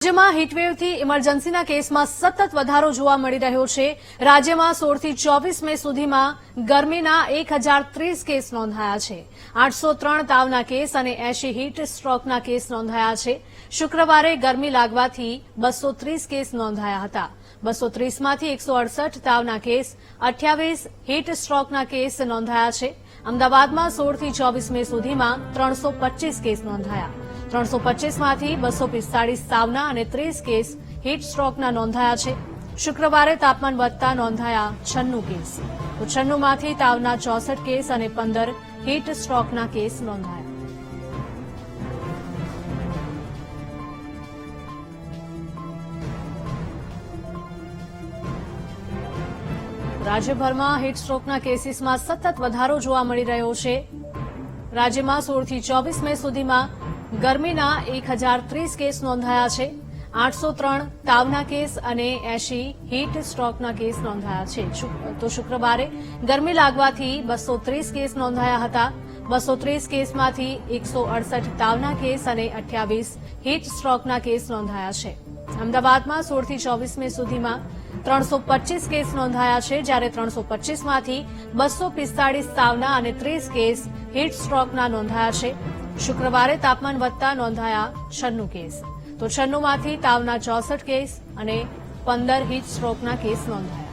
રાજ્યમાં હીટવેવથી ઇમરજન્સીના કેસમાં સતત વધારો જોવા મળી રહ્યો છે। રાજ્યમાં 16 થી 24 મે સુધીમાં ગરમીના 1030 કેસ નોંધાયા છે। 803 તાવના કેસ અને 80 હીટ સ્ટ્રોકના કેસ નોંધાયા છે। શુક્રવારે ગરમી લાગવાથી 230 કેસ નોંધાયા હતા। 230માંથી 168 તાવના કેસ, 28 હીટ સ્ટ્રોકના કેસ નોંધાયા છે। અમદાવાદમાં 16 થી 24 મે સુધીમાં 325 કેસ નોંધાયા। 325માંથી 245 તાવના અને 30 કેસ હીટ સ્ટ્રોકના નોંધાયા છે। શુક્રવારે તાપમાન વધતા નોંધાયા 96 કેસ, તો 96માંથી તાવના 64 કેસ અને 15 હીટ સ્ટ્રોકના કેસ નોંધાયા। રાજ્યભરમાં હીટ સ્ટ્રોકના કેસીસમાં સતત વધારો જોવા મળી રહ્યો છે। રાજ્યમાં 16 થી 24 મે સુધીમાં ગરમીના 1030 કેસ નોંધાયા છે। 803 તાવના કેસ અને 80 હીટ સ્ટ્રોકના કેસ નોંધાયા છે। તો શુક્રવારે ગરમી લાગવાથી 230 કેસ નોંધાયા હતા। 230 કેસમાંથી 168 તાવના કેસ અને 28 હીટ સ્ટ્રોકના કેસ નોંધાયા છે। અમદાવાદમાં 16 થી 24 મે સુધીમાં 325 કેસ નોંધાયા છે, જ્યારે 325માંથી 245 તાવના અને 30 કેસ હીટ સ્ટ્રોકના નોંધાયા છે। શુક્રવારે તાપમાન વધતા નોંધાયા 96 કેસ, તો 96માંથી તાવના 64 કેસ અને 15 હીટ સ્ટ્રોકના કેસ નોંધાયા।